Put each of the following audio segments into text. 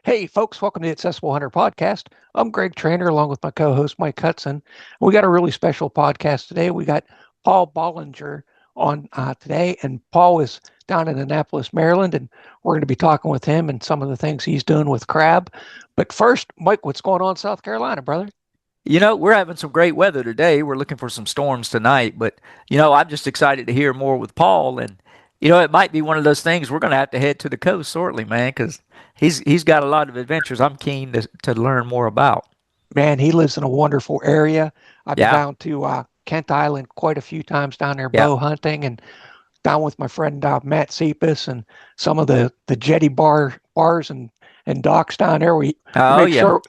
Hey, folks, welcome to the Accessible Hunter Podcast. I'm Greg Trainer along with my co host, Mike Hudson. We got a really special podcast today. We got Paul Bollinger on today, and Paul is down in Annapolis, Maryland, and we're going to be talking with him and some of the things he's doing with crab. But first, Mike, what's going on in South Carolina, brother? We're having some great weather today. We're looking for some storms tonight, but I'm just excited to hear more with Paul. And it might be one of those things we're going to have to head to the coast shortly, man, because he's got a lot of adventures I'm keen to learn more about. Man, he lives in a wonderful area. I've been Yeah, down to Kent Island quite a few times down there yeah. bow hunting and down with my friend Matt Cepas and some of the jetty bars and docks down there. We Oh make yeah.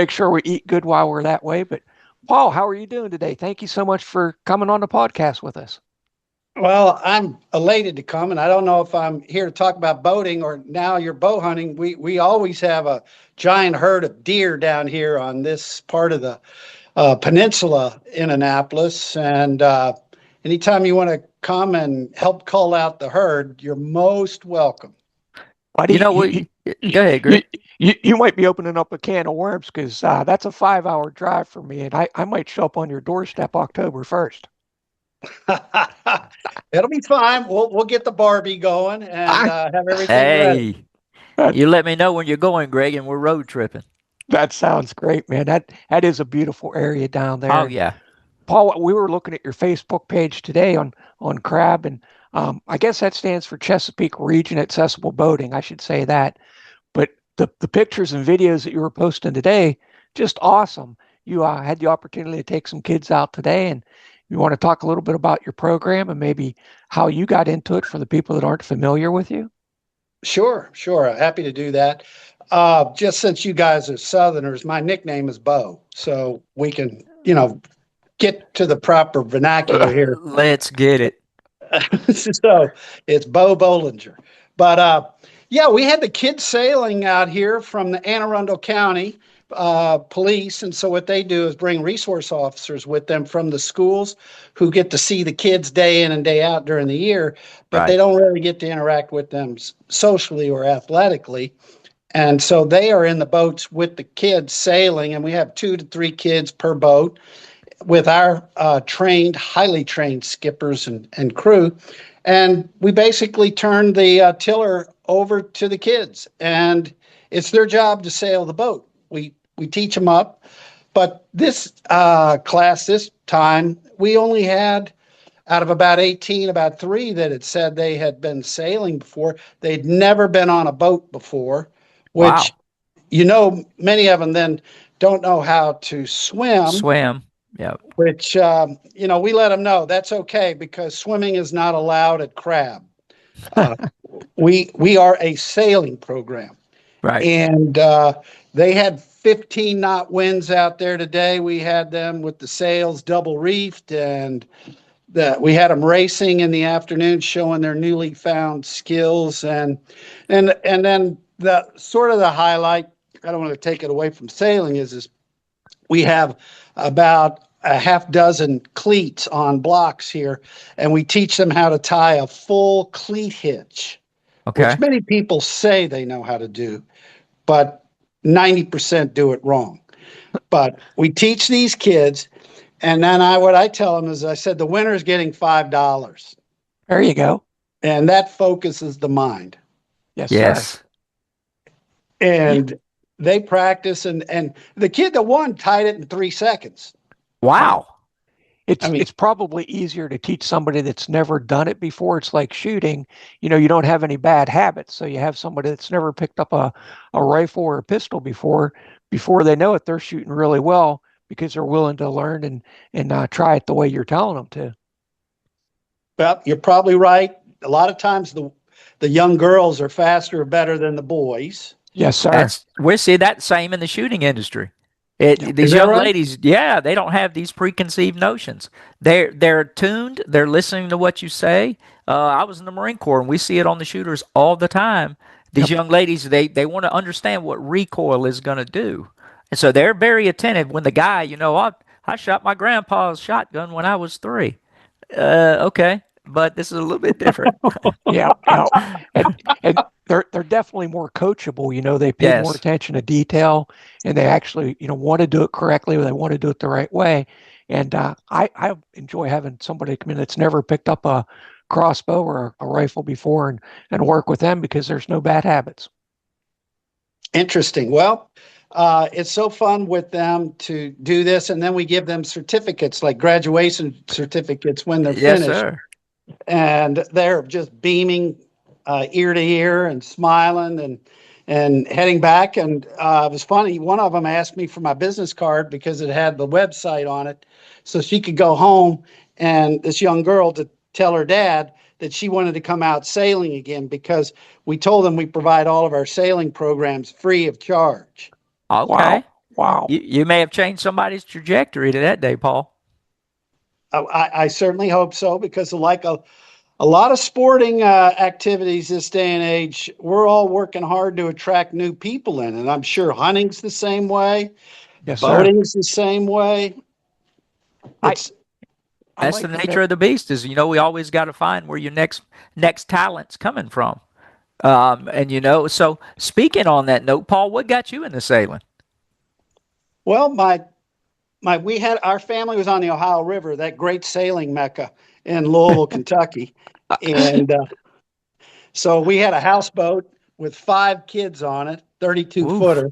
sure we eat good while we're that way. But Paul, how are you doing today? Thank you so much for coming on the podcast with us. Well, I'm elated to come, and I don't know if I'm here to talk about boating or now you're bow hunting. We always have a giant herd of deer down here on this part of the peninsula in Annapolis, and anytime you want to come and help cull out the herd, you're most welcome. You Buddy, know what? Go ahead, you, Greg. you might be opening up a can of worms because that's a 5 hour drive for me, and I might show up on your doorstep October 1st. It'll be fine. We'll get the Barbie going and have everything ready. Hey, That, you let me know when you're going, Greg, and we're road tripping. that sounds great, man. That is a beautiful area down there. Oh And yeah. Paul, we were looking at your Facebook page today on crab, and I guess that stands for Chesapeake Region Accessible Boating. I should say that. But the pictures and videos that you were posting today, just awesome. You had the opportunity to take some kids out today, and you want to talk a little bit about your program and maybe how you got into it for the people that aren't familiar with you. Sure. Happy to do that. Just since you guys are Southerners, my nickname is Bo, so we can, get to the proper vernacular here. Let's get it. So it's Bo Bollinger. But yeah, we had the kids sailing out here from the Anne Arundel County police. And so what they do is bring resource officers with them from the schools who get to see the kids day in and day out during the year, but they Right. don't really get to interact with them socially or athletically. And so they are in the boats with the kids sailing, and we have 2 to 3 kids per boat with our highly trained skippers and crew. And we basically turn the tiller over to the kids, and it's their job to sail the boat. We teach them up, but this class this time we only had out of about 18, about 3 that had said they had been sailing before. They'd never been on a boat before, which Wow. many of them then don't know how to swim, Swim. Yeah. which we let them know that's okay because swimming is not allowed at Crab. Uh, we are a sailing program, Right. and they had 15 knot winds out there today. We had them with the sails double reefed, and we had them racing in the afternoon, showing their newly found skills, and then the sort of the highlight. I don't want to take it away from sailing. Is we have about a half dozen cleats on blocks here, and we teach them how to tie a full cleat hitch, which Okay. many people say they know how to do, but 90% do it wrong. But we teach these kids, and then what I tell them is I said the winner's getting $5, There you go. and that focuses the mind. Yes, sir. Yes. And they practice, and the kid that won tied it in 3 seconds. Wow. I mean, It's probably easier to teach somebody that's never done it before. It's like shooting. You don't have any bad habits, so you have somebody that's never picked up a rifle or a pistol before they know it, they're shooting really well because they're willing to learn and try it the way you're telling them to. well, you're probably right. A lot of times the young girls are faster or better than the boys. Yes, sir. That's we see that same in the shooting industry. Is These that young right? ladies, yeah, they don't have these preconceived notions. They're tuned. They're listening to what you say. I was in the Marine Corps, and we see it on the shooters all the time. These Yep. young ladies, they want to understand what recoil is going to do, and so they're very attentive. When the guy, I shot my grandpa's shotgun when I was 3. Okay, but this is a little bit different. Yeah. Yeah. And they're definitely more coachable. They pay more Yes. attention to detail, and they actually want to do it correctly, or they want to do it the right way. And I enjoy having somebody come in that's never picked up a crossbow or a rifle before, and work with them because there's no bad habits. Interesting. Well, it's so fun with them to do this, and then we give them certificates, like graduation certificates, when they're Yes, finished, sir. and they're just beaming ear to ear and smiling and heading back. And it was funny. One of them asked me for my business card because it had the website on it, so she could go home and this young girl to tell her dad that she wanted to come out sailing again, because we told them we provide all of our sailing programs free of charge. Okay. Wow, wow. You may have changed somebody's trajectory to that day, Paul. I certainly hope so, because like a lot of sporting activities this day and age, we're all working hard to attract new people in. And I'm sure hunting's the same way, Yes, sir. boating's the same way. I It's I That's the like that. nature of the beast. Is we always got to find where your next talent's coming from. And so speaking on that note, Paul, what got you into sailing? well, my we had our family was on the Ohio River, that great sailing mecca in Louisville, Kentucky, and so we had a houseboat with 5 kids on it, 32 Oof. footer.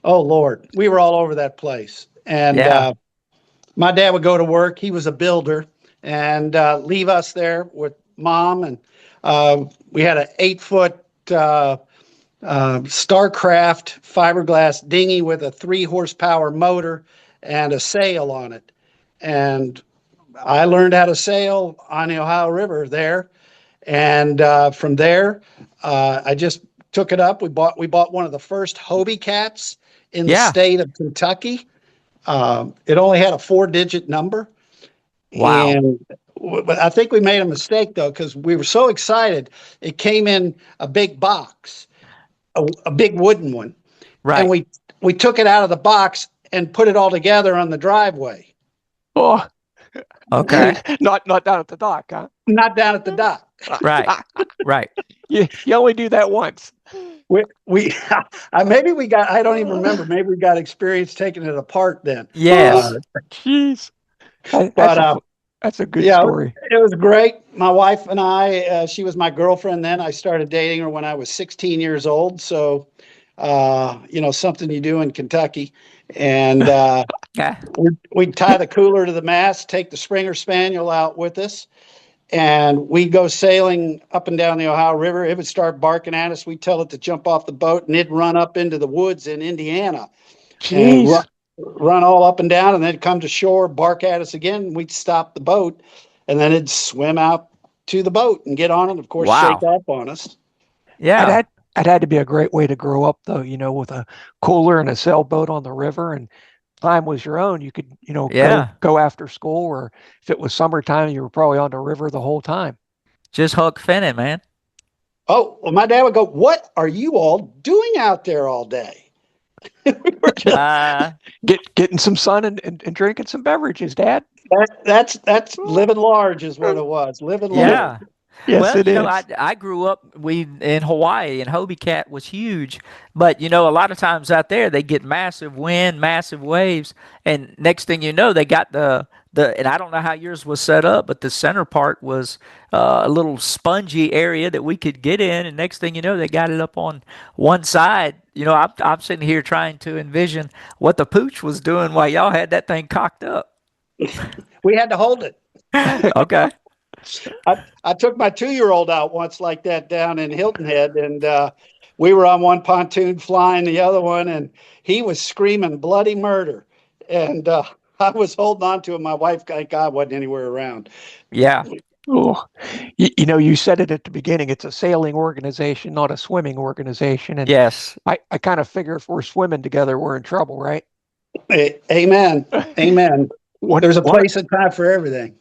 Oh Lord, we were all over that place, and Yeah. my dad would go to work. He was a builder, and leave us there with mom. And we had an 8 foot Starcraft fiberglass dinghy with a 3 horsepower motor and a sail on it. And I learned how to sail on the Ohio River there. And from there, I just took it up. We bought one of the first Hobie cats in the Yeah. state of Kentucky. It only had a 4 digit number. Wow. And but I think we made a mistake though, because we were so excited. It came in a big box, a big wooden one, and Right. we took it out of the box and put it all together on the driveway, Oh, Okay. not down at the dock, huh? not down at the dock. Right. Right. You only do that once. We maybe we got, I don't even remember. Maybe we got experience taking it apart then. Oh, Uh, Yes. jeez. but That's a good Yeah, story. it was great. My wife and I, she was my girlfriend then. I started dating her when I was 16 years old. So, something you do in Kentucky. And Okay. we'd tie the cooler to the mast, take the Springer Spaniel out with us, and we'd go sailing up and down the Ohio River. It would start barking at us. We'd tell it to jump off the boat, and it'd run up into the woods in Indiana and Jeez. run all up and down, and then come to shore, bark at us again. We'd stop the boat, and then it'd swim out to the boat and get on it. Of course, shake Wow. off on us. I'd Yeah. had I'd had to be a great way to grow up though, with a cooler and a sailboat on the river, and time was your own. You could, go Yeah. go after school, or if it was summertime, you were probably on the river the whole time. Just Huck Finn, man. Oh, well, my dad would go, "What are you all doing out there all day?" We were just Uh, Getting some sun and drinking some beverages, Dad. that's living large is what it was. Living large. yeah. Yes, Well, it I is. I grew up we in Hawaii and Hobie Cat was huge, but a lot of times out there they get massive wind, massive waves, and next thing you know they got the and I don't know how yours was set up, but the center part was a little spongy area that we could get in, and next thing you know they got it up on one side. I'm sitting here trying to envision what the pooch was doing while y'all had that thing cocked up. We had to hold it. Okay. I took my 2 year old out once like that down in Hilton Head, and we were on one pontoon flying the other one, and he was screaming bloody murder. And I was holding on to him. My wife, thank God, wasn't anywhere around. Yeah. Oh, you said it at the beginning. It's a sailing organization, not a swimming organization. And Yes. I kind of figure if we're swimming together, we're in trouble, right? Amen. Amen. One, There's a one, place and time for everything.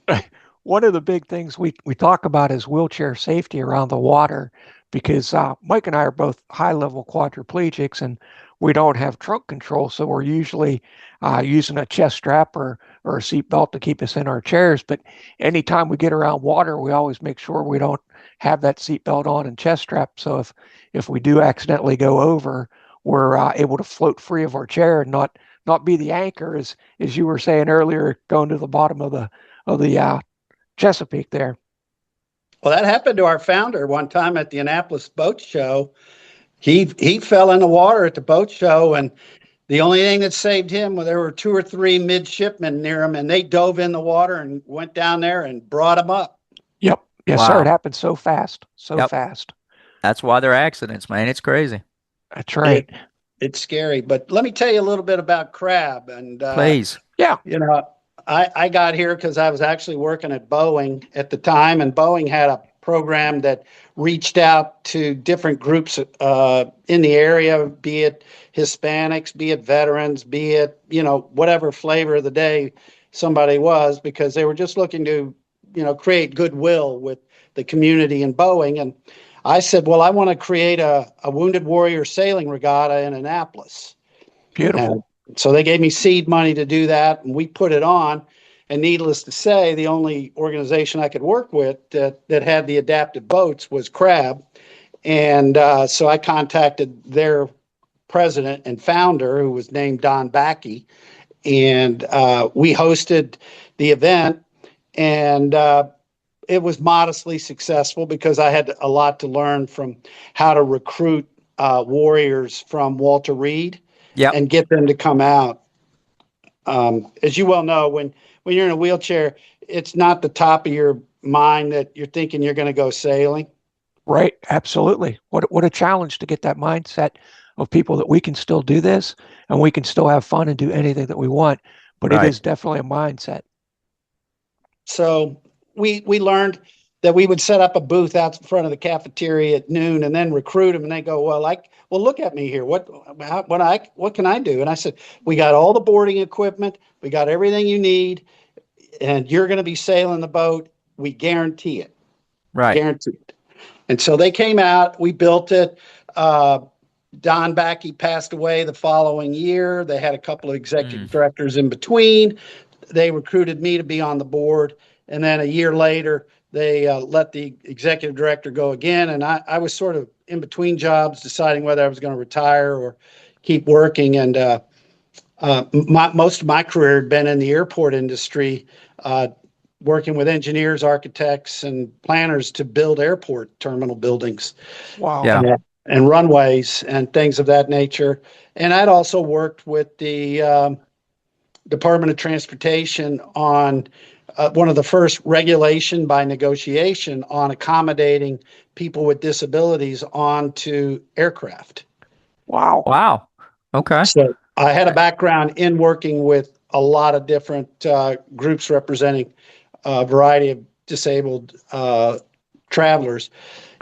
one of the big things we talk about is wheelchair safety around the water, because Mike and I are both high level quadriplegics, and we don't have trunk control. So we're usually using a chest strap or a seat belt to keep us in our chairs. But anytime we get around water, we always make sure we don't have that seatbelt on and chest strap. So if we do accidentally go over, we're able to float free of our chair and not be the anchor, as you were saying earlier, going to the bottom of the Chesapeake there. Well, that happened to our founder one time at the Annapolis Boat Show. He fell in the water at the boat show, and the only thing that saved him, well, there were 2 or 3 midshipmen near him, and they dove in the water and went down there and brought him up. Yep. Yes, sir. It Wow. happened so fast. So Yep. fast. That's why they're accidents, man. It's crazy. That's right. It's scary. But let me tell you a little bit about crab. And, Please. Yeah. I got here because I was actually working at Boeing at the time, and Boeing had a program that reached out to different groups in the area, be it Hispanics, be it veterans, be it, whatever flavor of the day somebody was, because they were just looking to, create goodwill with the community in Boeing. And I said, well, I want to create a Wounded Warrior Sailing Regatta in Annapolis. Beautiful. And so they gave me seed money to do that, and we put it on. And needless to say, the only organization I could work with that had the adapted boats was Crab. And so I contacted their president and founder, who was named Don Backey, and we hosted the event. And it was modestly successful because I had a lot to learn from how to recruit warriors from Walter Reed Yep. and get them to come out. As you well know, when you're in a wheelchair, it's not the top of your mind that you're thinking you're going to go sailing. Right. Absolutely. What a challenge to get that mindset of people that we can still do this and we can still have fun and do anything that we want. But Right. it is definitely a mindset. So we learned that we would set up a booth out in front of the cafeteria at noon and then recruit them. And they go, well, look at me here. What can I do? And I said, we got all the boarding equipment. We got everything you need. And you're going to be sailing the boat. We guarantee it. Right. Guarantee it. And so they came out. We built it. Don Backey passed away the following year. They had a couple of executive directors in between. They recruited me to be on the board. And then a year later, they let the executive director go again. And I was sort of in between jobs, deciding whether I was going to retire or keep working. And most of my career had been in the airport industry, working with engineers, architects, and planners to build airport terminal buildings. Wow. Yeah. And runways and things of that nature. And I'd also worked with the Department of Transportation on one of the first regulation by negotiation on accommodating people with disabilities onto aircraft. Wow. Wow. Okay. So I had a background in working with a lot of different groups representing a variety of disabled travelers.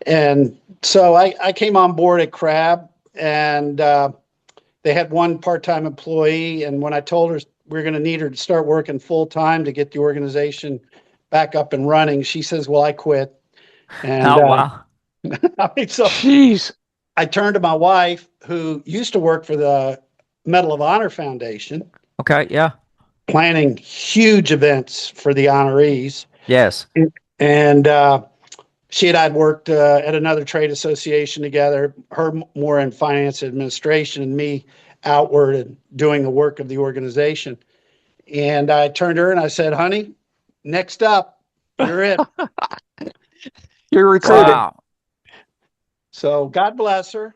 And so I came on board at Crab, and they had one part-time employee. And when I told her we were going to need her to start working full-time to get the organization back up and running, she says, well, I quit. And Oh, wow. so Jeez. I turned to my wife, who used to work for the Medal of Honor Foundation, Okay. Yeah. planning huge events for the honorees. Yes. And she and I had worked at another trade association together, her more in finance administration and me outward and doing the work of the organization. And I turned to her and I said, honey, next up, you're it. You're recruited. Wow. So God bless her.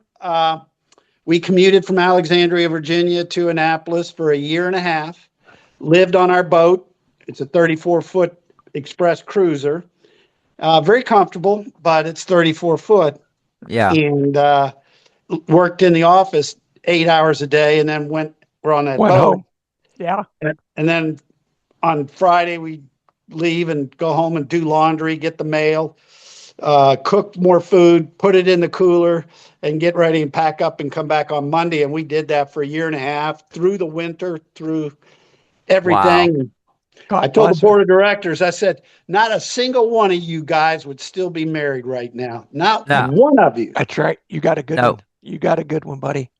We commuted from Alexandria, Virginia to Annapolis for a year and a half, lived on our boat. It's a 34-foot express cruiser. Very comfortable, but it's 34 foot. Yeah. And worked in the office 8 hours a day, and then we're on that Went boat. home. Yeah. And then on Friday, we leave and go home and do laundry, get the mail, cook more food, put it in the cooler, and get ready and pack up and come back on Monday. And we did that for a year and a half through the winter, through everything. Wow. I told the board of directors, I said, not a single one of you guys would still be married right now. Not No. one of you. That's right. You got a good No. one. You got a good one, buddy.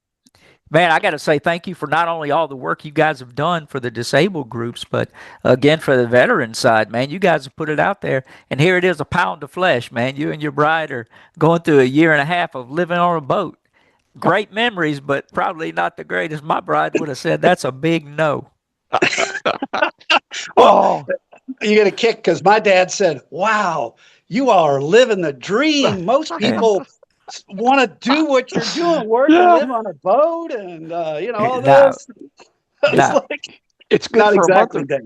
Man, I got to say thank you for not only all the work you guys have done for the disabled groups, but again for the veteran side, man. You guys have put it out there, and here it is, a pound of flesh, man. You and your bride are going through a year and a half of living on a boat. Great memories, but probably not the greatest. My bride would have said that's a big no. Well, Oh, you get a kick because my dad said, "Wow, you all are living the dream. Most people want to do what you're doing, work and yeah. live on a boat, and all No, this." I was no, like, It's good not for a month exactly or that.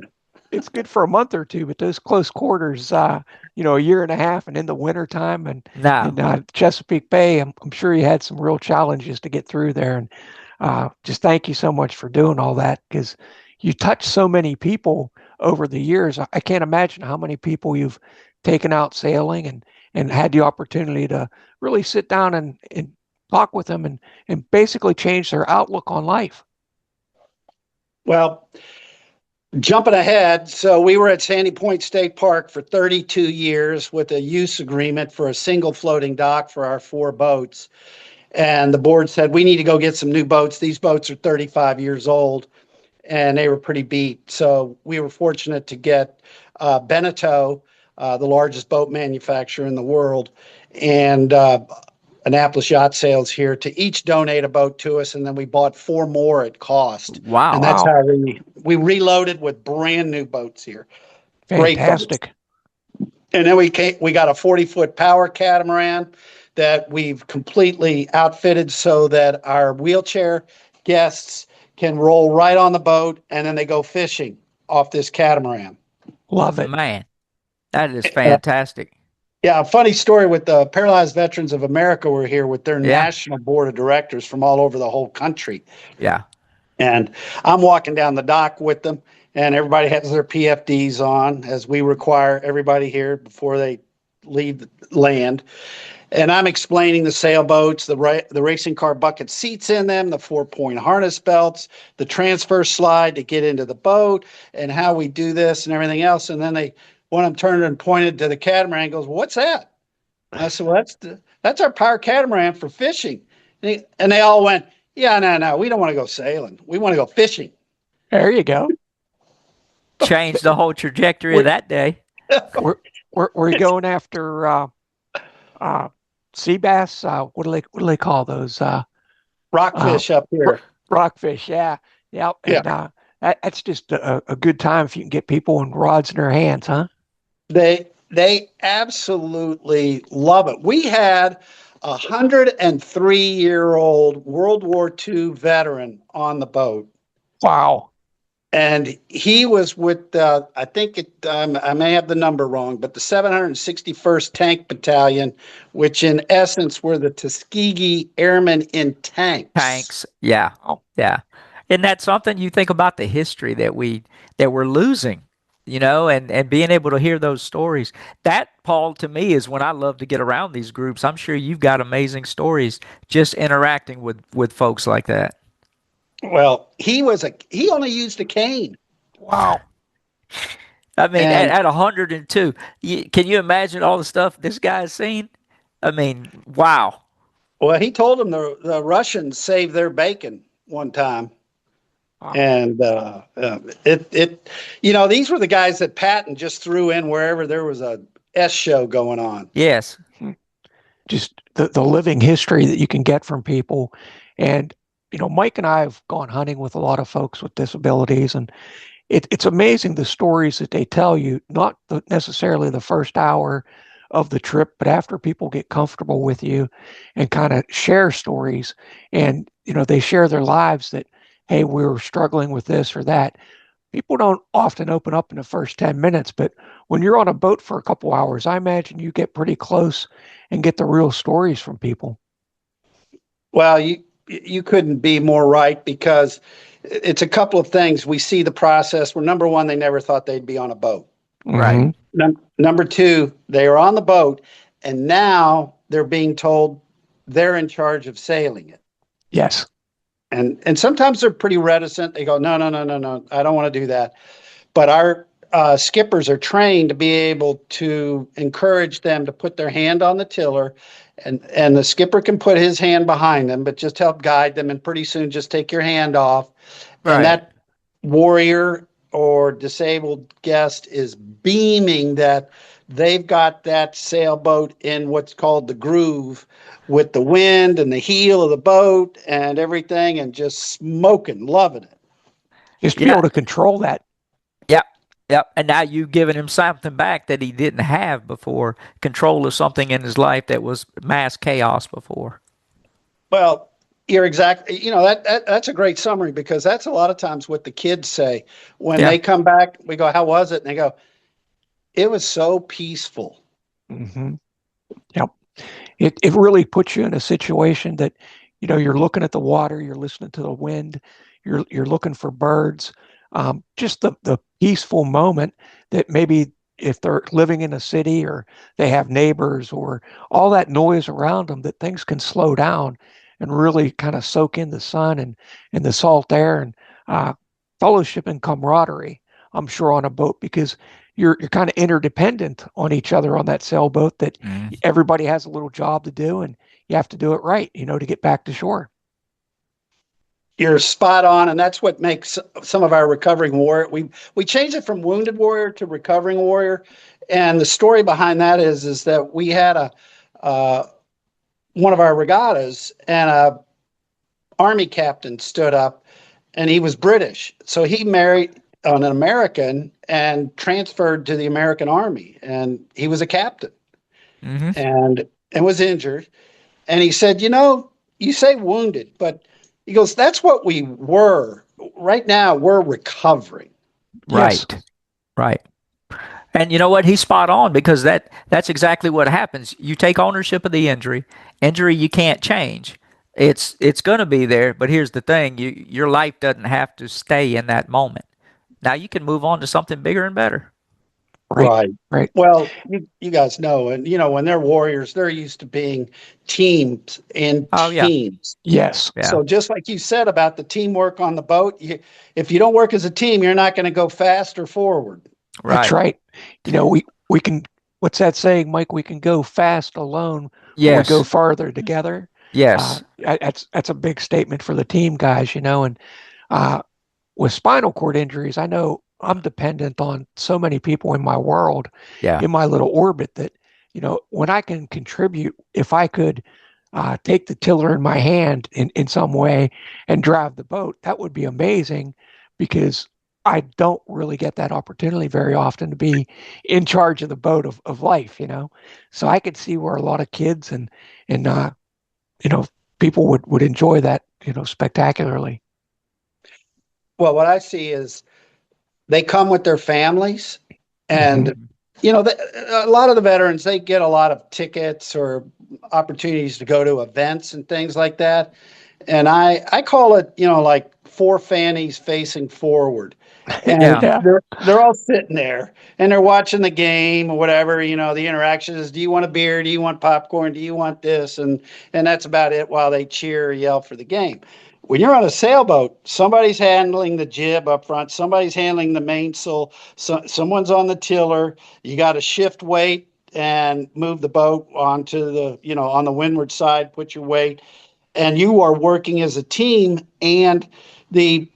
it's good for a month or two, but those close quarters, a year and a half, and in the wintertime, and no. in Chesapeake Bay, I'm sure you had some real challenges to get through there. And just thank you so much for doing all that because you touched so many people over the years. I can't imagine how many people you've taken out sailing and had the opportunity to really sit down and talk with them and basically change their outlook on life. Well, jumping ahead, so we were at Sandy Point State Park for 32 years with a use agreement for a single floating dock for our 4 boats. And the board said, we need to go get some new boats. These boats are 35 years old and they were pretty beat. So we were fortunate to get Beneteau, the largest boat manufacturer in the world, and Annapolis Yacht Sales here to each donate a boat to us, and then we bought 4 more at cost, and Wow. that's Wow, how we reloaded with brand new boats here. Great boats. fantastic. And then we got a 40-foot power catamaran that we've completely outfitted so that our wheelchair guests can roll right on the boat and then they go fishing off this catamaran. Love it. Man, that is Uh, fantastic. yeah, a funny story with the Paralyzed Veterans of America were here with their Yeah, national board of directors from all over the whole country. yeah. And I'm walking down the dock with them, and everybody has their PFDs on, as we require everybody here before they leave the land. And I'm explaining the sailboats, the racing car bucket seats in them, the 4-point harness belts, the transfer slide to get into the boat, and how we do this and everything else. And then one of them turned and pointed to the catamaran and goes, "Well, what's that?" And I said, "Well, that's our power catamaran for fishing." And they all went, "Yeah, no, we don't want to go sailing. We want to go fishing." There you go. Changed the whole trajectory of Where that day. where you going after uh, sea bass? What do they call those? Uh, Rockfish up r- here. rockfish. Yeah, yeah. Yeah, And that's just a good time if you can get people with rods in their hands, huh? they absolutely love it. We had a 103-year-old World War II veteran on the boat, Wow. and he was with I think I may have the number wrong, but the 761st Tank Battalion, which in essence were the Tuskegee Airmen in tanks. Tanks. Yeah, Oh, yeah. And that's something you think about the history that we're losing, and being able to hear those stories. That, Paul, to me is when I love to get around these groups. I'm sure you've got amazing stories just interacting with folks like that. Well, he only used a cane, wow. I mean, at, and at 102, can you imagine all the stuff this guy's seen? I mean, wow. well, he told them the Russians saved their bacon one time. Wow. And these were the guys that Patton just threw in wherever there was a S show going on. Yes. Hmm. Just the living history that you can get from people. And, Mike and I have gone hunting with a lot of folks with disabilities, and it's amazing the stories that they tell you, not necessarily the first hour of the trip, but after people get comfortable with you and kind of share stories and, they share their lives that, hey, we were struggling with this or that. People don't often open up in the first 10 minutes, but when you're on a boat for a couple hours, I imagine you get pretty close and get the real stories from people. Well, you couldn't be more right because it's a couple of things. We see the process where number one, they never thought they'd be on a boat. Right. Mm-hmm. Number two, they are on the boat and now they're being told they're in charge of sailing it. Yes. And sometimes they're pretty reticent. They go, no, I don't want to do that. But skippers are trained to be able to encourage them to put their hand on the tiller, and the skipper can put his hand behind them, but just help guide them. And pretty soon, just take your hand off, and Right. that warrior or disabled guest is beaming that they've got that sailboat in what's called the groove with the wind and the heel of the boat and everything, and just smoking, loving it. Just to be Yeah. able to control that. Yep. Yep. And now you've given him something back that he didn't have before. Control of something in his life that was mass chaos before. Well, you're exactly, that's a great summary, because that's a lot of times what the kids say when Yeah. they come back. We go, "How was it?" And they go, "It was so peaceful." Mm-hmm. Yep. It really puts you in a situation that, you're looking at the water, you're listening to the wind, you're looking for birds. Just the peaceful moment that maybe if they're living in a city or they have neighbors or all that noise around them, that things can slow down and really kind of soak in the sun and the salt air and uh, fellowship and camaraderie. I'm sure on a boat because you're kind of interdependent on each other on that sailboat, that Mm. everybody has a little job to do and you have to do it right, to get back to shore. You're spot on, and that's what makes some of our recovering warrior. We changed it from wounded warrior to recovering warrior, and the story behind that is that we had a one of our regattas, and a army captain stood up, and he was British, so he married an American and transferred to the American Army, and he was a captain, Hmm. and was injured. And he said, you say wounded, but he goes, that's what we were. Right now, we're recovering. Yes. Right. Right. And you know what? He's spot on because that's exactly what happens. You take ownership of the injury. Injury you can't change. It's going to be there, but here's the thing. Your life doesn't have to stay in that moment. Now you can move on to something bigger and better. Right. Right. Right. Well, you guys know, and when they're warriors, they're used to being teams and Oh yeah. teams. Yes. Yeah. So just like you said about the teamwork on the boat, if you don't work as a team, you're not going to go fast or forward. That's Right. right. We can, what's that saying, Mike? We can go fast alone, but we go Yes. farther together. Yes. That's a big statement for the team guys, and uh, with spinal cord injuries, I know I'm dependent on so many people in my world, Yeah. in my little orbit, that, when I can contribute, if I could take the tiller in my hand in some way and drive the boat, that would be amazing because I don't really get that opportunity very often to be in charge of the boat of life. So I could see where a lot of kids and you know, people would enjoy that, spectacularly. Well, what I see is they come with their families, Mm-hmm. and a lot of the veterans, they get a lot of tickets or opportunities to go to events and things like that. And I call it, like four fannies facing forward. And Yeah. Yeah. they're all sitting there and they're watching the game or whatever. The interaction is, do you want a beer? Do you want popcorn? Do you want this? And that's about it while they cheer or yell for the game. When you're on a sailboat, somebody's handling the jib up front, somebody's handling the mainsail, someone's on the tiller. You got to shift weight and move the boat onto on the windward side, put your weight, and you are working as a team. And the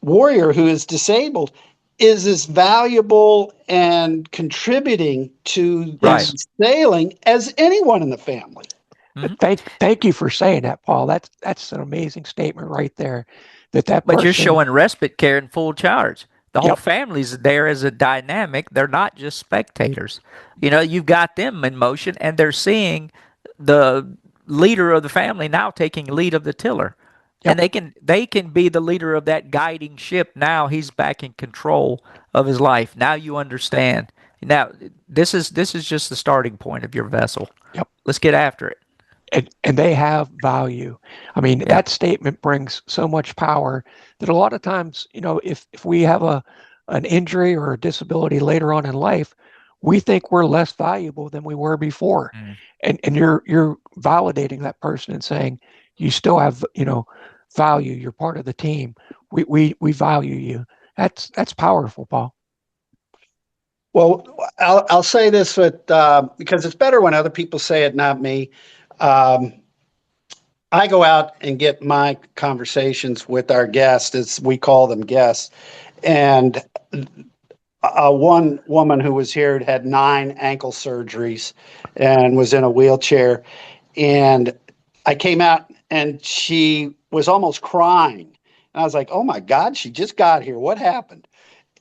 warrior who is disabled is as valuable and contributing to Right. the sailing as anyone in the family. Hmm. Thank you for saying that, Paul. That's an amazing statement right there. That But you're person. showing respite care in full charge. The whole Yep. family's there as a dynamic. They're not just spectators. You've got them in motion and they're seeing the leader of the family now taking lead of the tiller. And Yep. they can be the leader of that guiding ship. Now he's back in control of his life. Now you understand. Now this is just the starting point of your vessel. Yep. Let's get after it. And they have value. I mean, Yeah. that statement brings so much power that a lot of times, if we have an injury or a disability later on in life, we think we're less valuable than we were before. Mm. And you're validating that person and saying you still have, value. You're part of the team. We value you. That's powerful, Paul. Well, I'll say this because it's better when other people say it, not me. Um, I go out and get my conversations with our guests, as we call them guests. And one woman who was here had 9 ankle surgeries and was in a wheelchair. And I came out and she was almost crying. And I was like, oh my God, she just got here. What happened?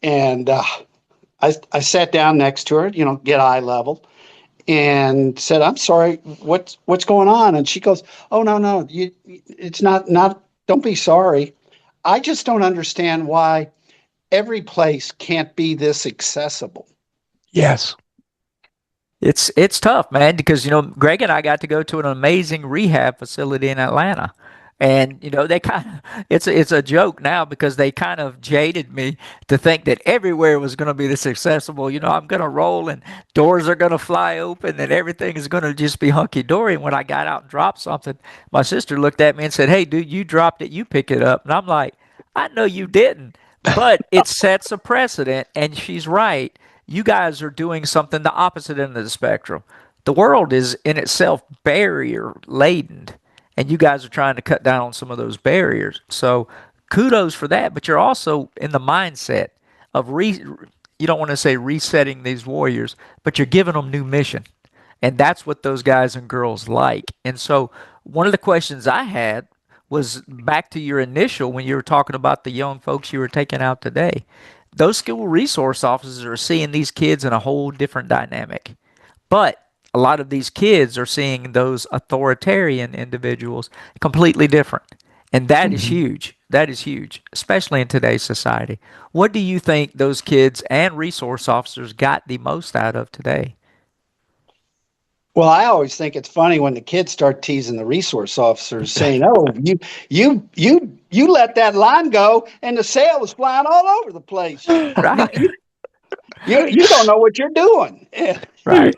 And I sat down next to her, get eye level, and said, "I'm sorry, what's going on?" And she goes, "Oh no, no, it's not. Don't be sorry. I just don't understand why every place can't be this accessible." Yes. It's tough, man, because Greg and I got to go to an amazing rehab facility in Atlanta. And they kind of it's a joke now because they kind of jaded me to think that everywhere was going to be this accessible. I'm going to roll and doors are going to fly open and everything is going to just be hunky dory. And when I got out and dropped something, my sister looked at me and said, "Hey, dude, you dropped it. You pick it up." And I'm like, "I know you didn't." But it sets a precedent, and she's right. You guys are doing something the opposite end of the spectrum. The world is in itself barrier laden, and you guys are trying to cut down on some of those barriers. So kudos for that. But you're also in the mindset of you don't want to say resetting these warriors, but you're giving them new mission. And that's what those guys and girls like. And so one of the questions I had was back to your initial when you were talking about the young folks you were taking out today. Those school resource officers are seeing these kids in a whole different dynamic. But a lot of these kids are seeing those authoritarian individuals completely different. And that is Mhm. huge. That is huge, especially in today's society. What do you think those kids and resource officers got the most out of today? Well, I always think it's funny when the kids start teasing the resource officers, saying, "Oh, you let that line go, and the sail was flying all over the place. You Right. you you don't know what you're doing." Right.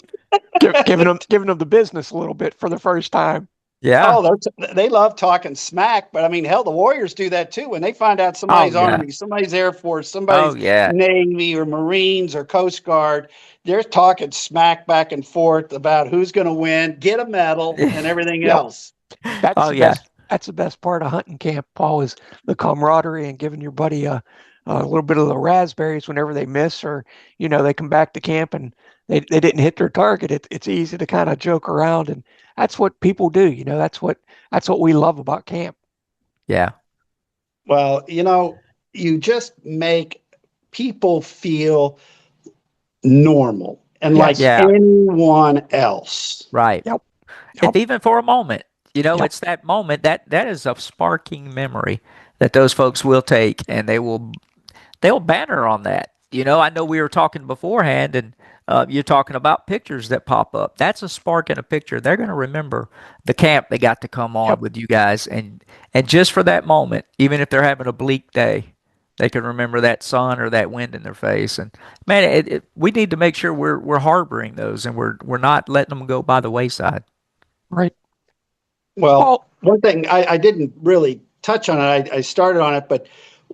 Giving them the business a little bit for the first time. Yeah. Oh, they love talking smack, but I mean, hell, the Warriors do that too. When they find out Oh, somebody's yeah. Army, somebody's Air Force, Oh, somebody's yeah. Navy or Marines or Coast Guard, they're talking smack back and forth about who's going to win, get a medal, and everything Yep. else. That's Oh, the yeah. best. That's the best part of hunting camp, Paul, is the camaraderie and giving your buddy a little bit of the raspberries whenever they miss, or they come back to camp and they didn't hit their target. It's easy to kind of joke around, and that's what people do. That's what we love about camp. Yeah. Well, you just make people feel normal and like Yes. Yeah. anyone else. Right. Yep. If Yep. even for a moment, Yep. it's that moment that is a sparking memory that those folks will take and they'll banner on that. I know we were talking beforehand, and you're talking about pictures that pop up. That's a spark in a picture. They're going to remember the camp they got to come on Yep. with you guys, and just for that moment, even if they're having a bleak day, they can remember that sun or that wind in their face. And man, we need to make sure we're harboring those and we're not letting them go by the wayside. Right. Well, Paul. one thing I didn't really touch on it, I started on it, but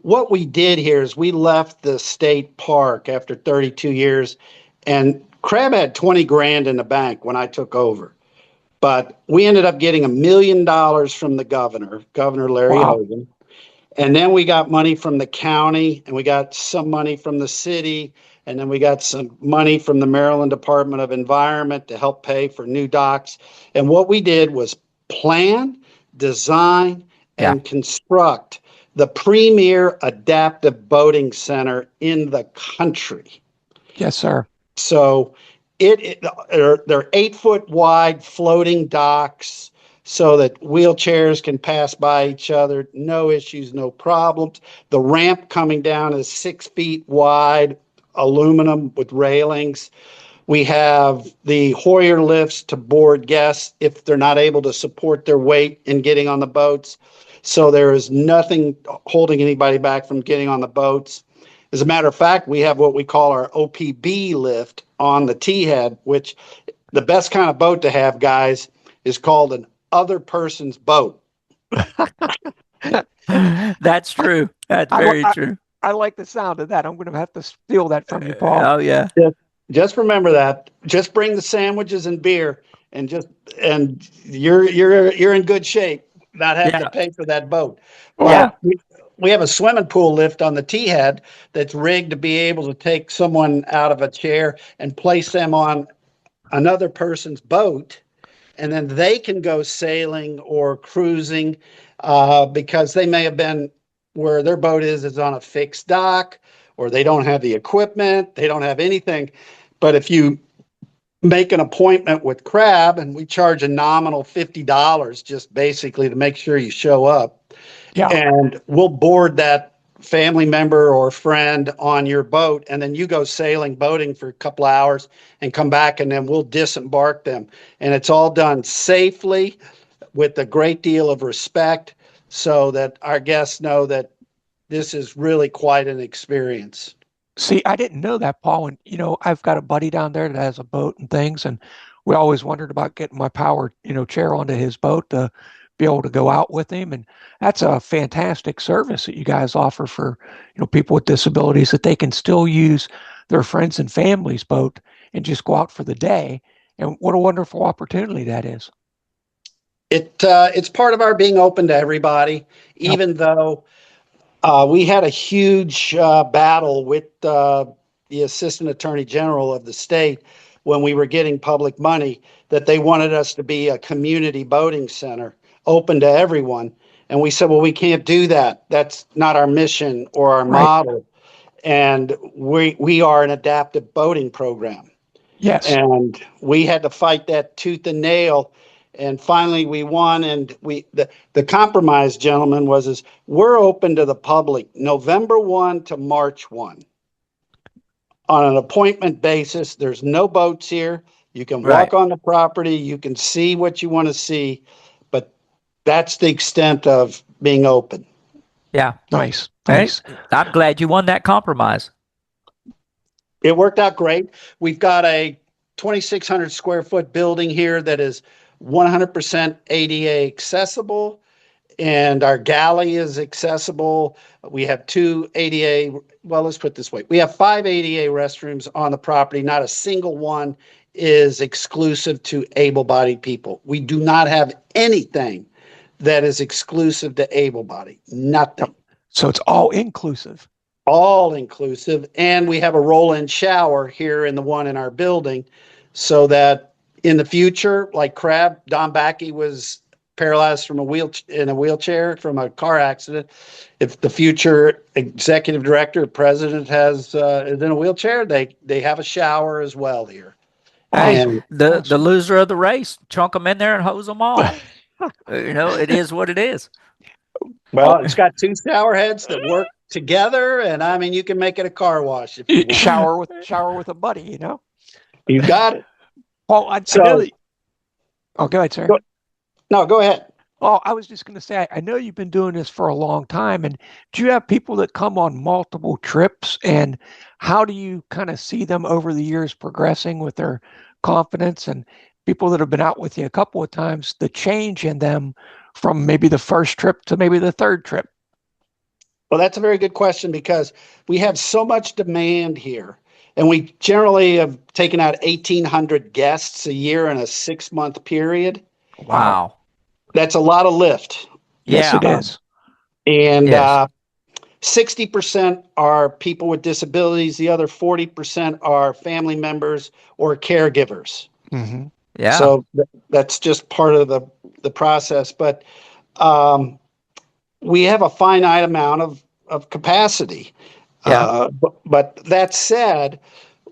what we did here is we left the state park after 32 years, and Crab had 20 grand in the bank when I took over. But we ended up getting $1 million from the governor, Governor Larry Wow. Hogan. And then we got money from the county, and we got some money from the city, and then we got some money from the Maryland Department of Environment to help pay for new docks. And what we did was plan, design, Yeah. and construct the premier adaptive boating center in the country. Yes, sir. So they're 8 foot wide floating docks so that wheelchairs can pass by each other. No issues, no problems. The ramp coming down is 6 feet wide, aluminum with railings. We have the Hoyer lifts to board guests if they're not able to support their weight in getting on the boats. So there is nothing holding anybody back from getting on the boats. As a matter of fact, we have what we call our OPB lift on the T head, which the best kind of boat to have, guys, is called an other person's boat. That's true. That's I, li- very I true. I like the sound of that. I'm going to have to steal that from you, Paul. Oh yeah. Just remember that. Just bring the sandwiches and beer, and just and you're in good shape. Not having to Yeah. pay for that boat, Yeah. but we have a swimming pool lift on the T head that's rigged to be able to take someone out of a chair and place them on another person's boat, and then they can go sailing or cruising because they may have been where their boat is on a fixed dock, or they don't have the equipment, they don't have anything. But if you make an appointment with Crab, and we charge a nominal $50 just basically to make sure you show up, Yeah. and we'll board that family member or friend on your boat, and then you go sailing boating for a couple of hours and come back, and then we'll disembark them, and it's all done safely with a great deal of respect so that our guests know that this is really quite an experience. See, I didn't know that, Paul. And, I've got a buddy down there that has a boat and things. And we always wondered about getting my power, chair onto his boat to be able to go out with him. And that's a fantastic service that you guys offer for, people with disabilities, that they can still use their friends and family's boat and just go out for the day. And what a wonderful opportunity that is. It's part of our being open to everybody, Yep. even though we had a huge battle with the assistant attorney general of the state when we were getting public money, that they wanted us to be a community boating center open to everyone. And we said, well, we can't do that. That's not our mission or our Right. model. And we are an adaptive boating program. Yes. And we had to fight that tooth and nail. And finally we won. And the compromise, gentlemen, is we're open to the public November 1 to March 1 on an appointment basis. There's no boats here. You can Right. walk on the property, you can see what you want to see, but that's the extent of being open. Yeah. Nice. Hey, Nice. I'm glad you won that compromise. It worked out great. We've got a 2,600 square foot building here that is 100% ADA accessible, and our galley is accessible. We have two ADA, well, let's put it this way. We have 5 ADA restrooms on the property. Not a single one is exclusive to able-bodied people. We do not have anything that is exclusive to able-bodied. Nothing. Yep. So it's all inclusive. All inclusive. And we have a roll-in shower here in the one in our building, so that in the future, like Crab, Don Backey was paralyzed from in a wheelchair from a car accident. If the future executive director, president is in a wheelchair, they have a shower as well here. Hey, Awesome. And the Awesome. loser of the race, chunk them in there and hose them off. It is what it is. well, Oh, it's got two shower heads that work together, and I mean, you can make it a car wash if you want. shower with a buddy. You got it. Paul, I know So, that. Oh, go ahead, sir. no, go ahead. Oh, I was just going to say, I know you've been doing this for a long time, and do you have people that come on multiple trips, and how do you kind of see them over the years progressing with their confidence, and people that have been out with you a couple of times, the change in them from maybe the first trip to maybe the third trip? Well, that's a very good question because we have so much demand here. And we generally have taken out 1,800 guests a year in a 6-month period. Wow. Wow. That's a lot of lift. Yes, Yeah. it is. And Yes. 60% are people with disabilities. The other 40% are family members or caregivers. Hmm. Yeah. So that's just part of the process. But um, we have a finite amount of capacity. Yeah. But that said,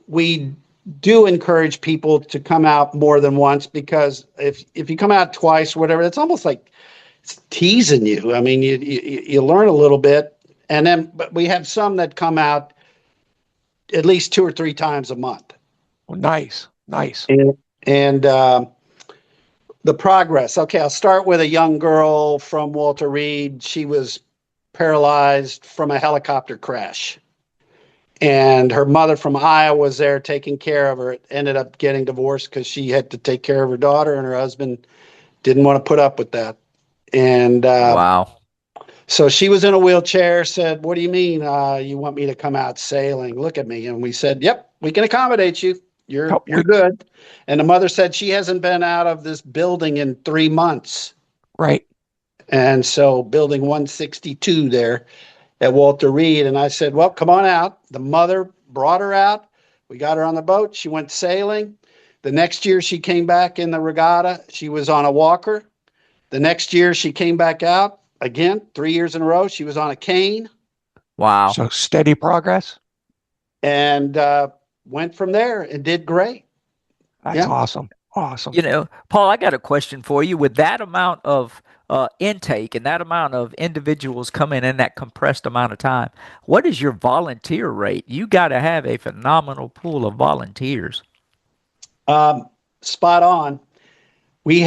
we do encourage people to come out more than once, because if you come out twice or whatever, it's almost like it's teasing you. I mean, you learn a little bit, and then but we have some that come out at least 2 or 3 times a month, Well, nice, nice. and the progress. Okay, I'll start with a young girl from Walter Reed. She was paralyzed from a helicopter crash. And her mother from Iowa was there taking care of her. It ended up getting divorced because she had to take care of her daughter, and her husband didn't want to put up with that. And Wow. so she was in a wheelchair, said, "What do you mean you want me to come out sailing? Look at me." And we said, "Yep, we can accommodate you. You're Oh, good." And the mother said she hasn't been out of this building in 3 months. right. And so building 162 there at Walter Reed. And I said, "Well, come on out." The mother brought her out. We got her on the boat. She went sailing. The next year she came back in the regatta. She was on a walker. The next year she came back out again, 3 years in a row. She was on a cane Wow. So steady progress. and went from there and did great. That's Yeah. awesome. Awesome. You know, Paul, I got a question for you. With that amount of intake and that amount of individuals coming in that compressed amount of time, what is your volunteer rate? You got to have a phenomenal pool of volunteers. Um, Spot on. We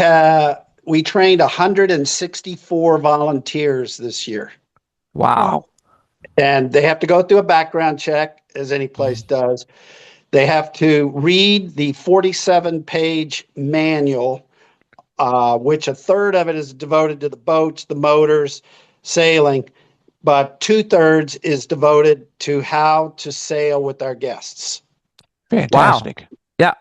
trained 164 volunteers this year, Wow. Wow. and they have to go through a background check, as any place does. They have to read the 47-page manual, which a third of it is devoted to the boats, the motors, sailing, but 2/3 is devoted to how to sail with our guests. Wow. Fantastic. Yeah.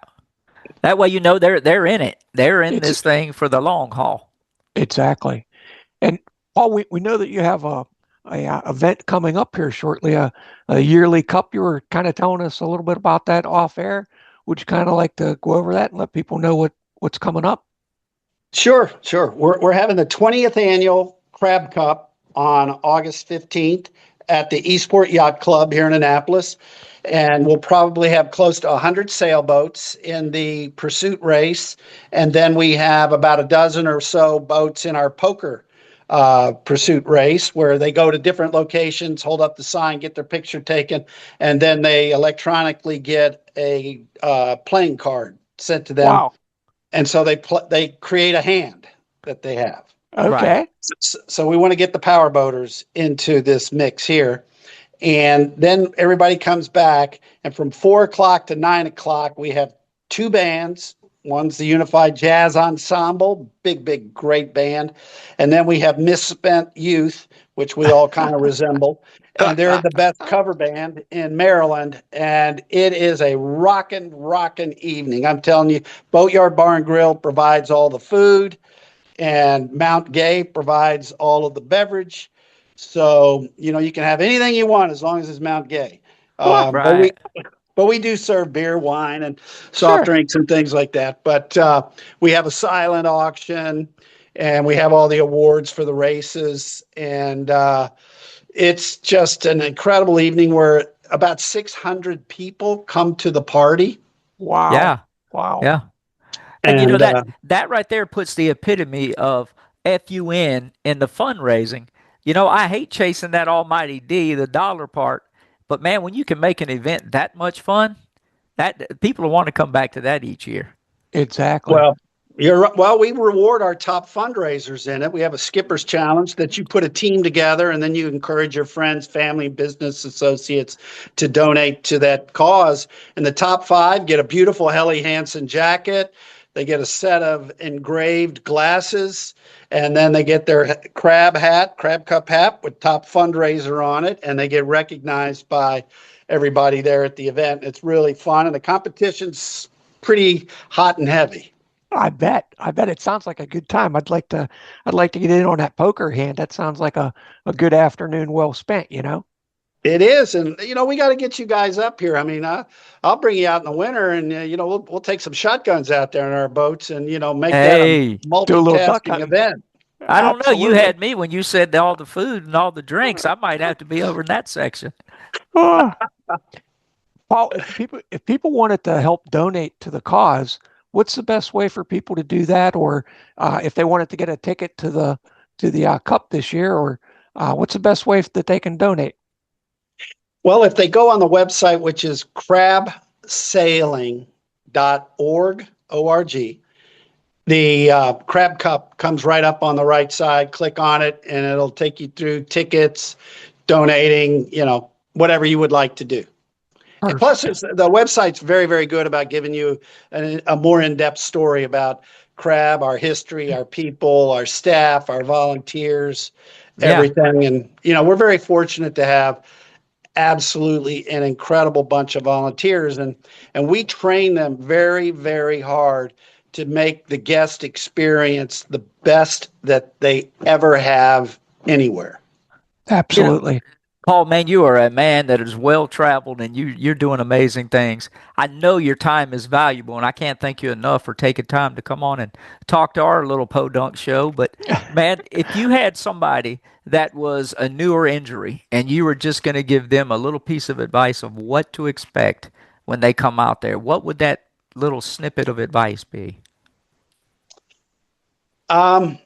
That way you know they're in it. They're in It's this thing for the long haul. exactly. And Paul, we know that you have a event coming up here shortly, a yearly cup. You were kind of telling us a little bit about that off air. Would you kind of like to go over that and let people know what's coming up? Sure, sure. We're having the 20th annual Crab Cup on August 15th at the Eastport Yacht Club here in Annapolis. And we'll probably have close to 100 sailboats in the pursuit race. And then we have about a dozen or so boats in our poker pursuit race where they go to different locations, hold up the sign, get their picture taken, and then they electronically get a playing card sent to them, Wow. and so they create a hand that they have. Right. Okay. So we want to get the power boaters into this mix here, and then everybody comes back, and from 4 o'clock to 9 o'clock we have two bands. One's the Unified Jazz Ensemble, big great band, and then we have Misspent Youth, which we all kind of resemble, and they're the best cover band in Maryland, and it is a rockin' evening. I'm telling you, Boatyard Bar and Grill provides all the food, and Mount Gay provides all of the beverage. So, you can have anything you want as long as it's Mount Gay. Well, But we Right. but we do serve beer, wine, and soft sure. drinks and things like that. But we have a silent auction, and we have all the awards for the races, and it's just an incredible evening where about 600 people come to the party, Wow. Yeah. Wow. Yeah. And you know and that right there puts the epitome of FUN in the fundraising. You know, I hate chasing that almighty D, the dollar part, but man, when you can make an event that much fun, that people will want to come back to that each year. Exactly. Well, you're right. Well, we reward our top fundraisers in it. We have a skipper's challenge that you put a team together and then you encourage your friends, family, business associates to donate to that cause. And the top five get a beautiful Helly Hansen jacket. They get a set of engraved glasses, and then they get their crab cup hat with top fundraiser on it, and they get recognized by everybody there at the event. It's really fun, and the competition's pretty hot and heavy. I bet. I bet it sounds like a good time. I'd like to get in on that poker hand. That sounds like a good afternoon well spent. It is, and we got to get you guys up here. I mean, I'll bring you out in the winter, and we'll take some shotguns out there in our boats, and make that a Hey, Do a little duck multitasking hunting. event. I don't know. You Absolutely. had me when you said all the food and all the drinks. I might have to be over in that section. Ah, Paul, if people wanted to help donate to the cause, what's the best way for people to do that? Or if they wanted to get a ticket to the cup this year, or what's the best way that they can donate? Well, if they go on the website, which is crabsailing.org, O-R-G, the Crab Cup comes right up on the right side. Click on it, and it'll take you through tickets, donating, whatever you would like to do. And plus, Perfect. the website's very good about giving you a more in-depth story about Crab, our history, our people, our staff, our volunteers, Yeah. everything. And we're very fortunate to have absolutely an incredible bunch of volunteers, and we train them very, very hard to make the guest experience the best that they ever have anywhere. You know, Absolutely. Paul, man, you are a man that is well traveled, and you're doing amazing things. I know your time is valuable, and I can't thank you enough for taking time to come on and talk to our little podunk show. But man, if you had somebody that was a newer injury and you were just going to give them a little piece of advice of what to expect when they come out there, what would that little snippet of advice be? Um,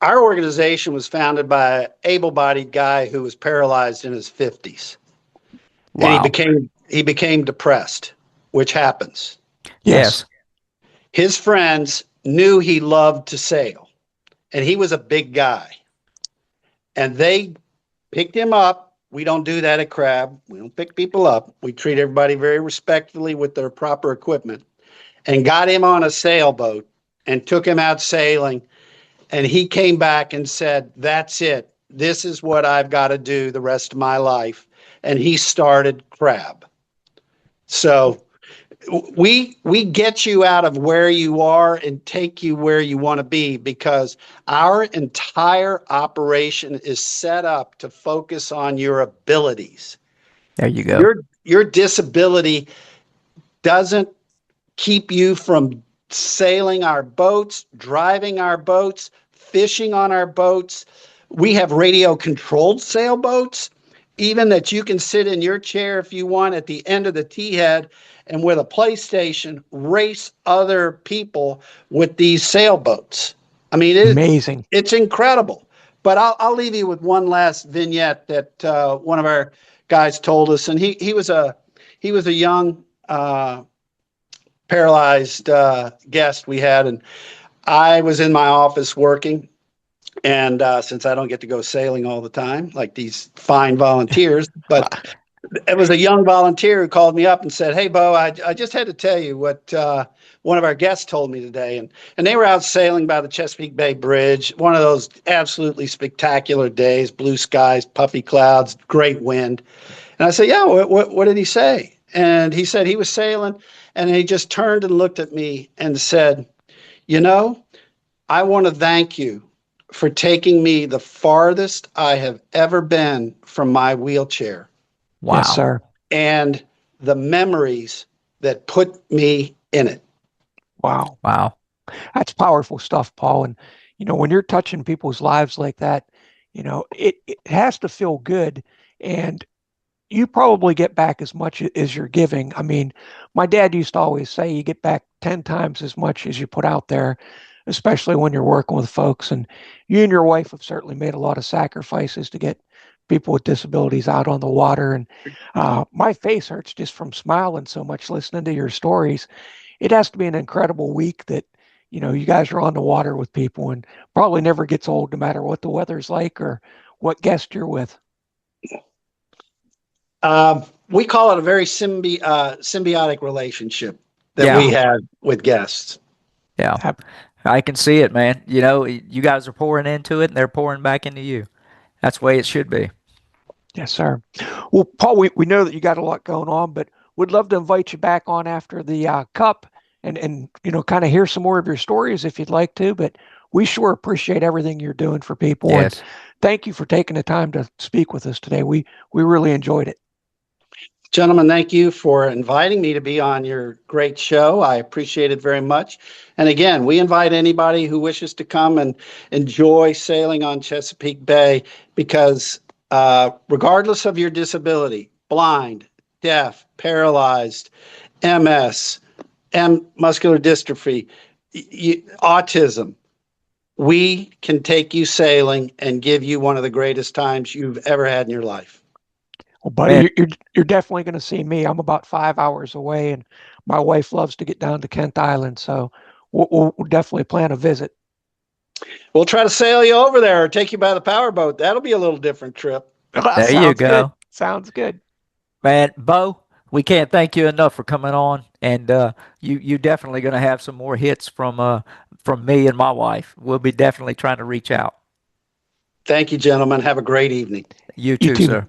our organization was founded by an able-bodied guy who was paralyzed in his 50s, and he Wow. became he became depressed, which happens. Yes. Yes. His friends knew he loved to sail, and he was a big guy, and they picked him up. We don't do that at Crab. We don't pick people up. We treat everybody very respectfully with their proper equipment, and got him on a sailboat and took him out sailing. And he came back and said, "That's it. This is what I've got to do the rest of my life." And he started Crab. So we get you out of where you are and take you where you want to be, because our entire operation is set up to focus on your abilities. There you go. Your disability doesn't keep you from sailing our boats, driving our boats, fishing on our boats. We have radio controlled sailboats, even that you can sit in your chair if you want at the end of the T head and with a PlayStation race other people with these sailboats. I mean, Amazing. it's incredible. But I'll leave you with one last vignette that one of our guys told us, and he was a young paralyzed guest we had, and I was in my office working. And since I don't get to go sailing all the time, like these fine volunteers, but it was a young volunteer who called me up and said, "Hey, Bo, I just had to tell you what one of our guests told me today." And they were out sailing by the Chesapeake Bay Bridge, one of those absolutely spectacular days, blue skies, puffy clouds, great wind. And I said, "Yeah, what did he say?" And he said he was sailing, and he just turned and looked at me and said, "You know, I want to thank you for taking me the farthest I have ever been from my wheelchair, Yes, Wow. sir. and the memories that put me in it." Wow. Wow. That's powerful stuff, Paul. And, when you're touching people's lives like that, it has to feel good. And you probably get back as much as you're giving. I mean, my dad used to always say you get back 10 times as much as you put out there, especially when you're working with folks. And you and your wife have certainly made a lot of sacrifices to get people with disabilities out on the water. And my face hurts just from smiling so much listening to your stories. It has to be an incredible week that, you guys are on the water with people, and probably never gets old no matter what the weather's like or what guest you're with. We call it a very symbiotic relationship that we Yeah. have with guests. Yeah. I can see it, man. You guys are pouring into it and they're pouring back into you. That's the way it should be. Yes, sir. Well, Paul, we know that you got a lot going on, but would love to invite you back on after the cup and kind of hear some more of your stories if you'd like to. But we sure appreciate everything you're doing for people, and Yes. thank you for taking the time to speak with us today. We really enjoyed it. Gentlemen, thank you for inviting me to be on your great show. I appreciate it very much. And again, we invite anybody who wishes to come and enjoy sailing on Chesapeake Bay, because regardless of your disability, blind, deaf, paralyzed, MS, muscular dystrophy, autism, we can take you sailing and give you one of the greatest times you've ever had in your life. Well, buddy, Man, you're definitely going to see me. I'm about 5 hours away, and my wife loves to get down to Kent Island, so we'll definitely plan a visit. We'll try to sail you over there or take you by the powerboat. That'll be a little different trip. there you Sounds good. go. Sounds good. Man, Bo, we can't thank you enough for coming on, and you definitely going to have some more hits from me and my wife. We'll be definitely trying to reach out. Thank you, gentlemen. Have a great evening. You You too, too. sir.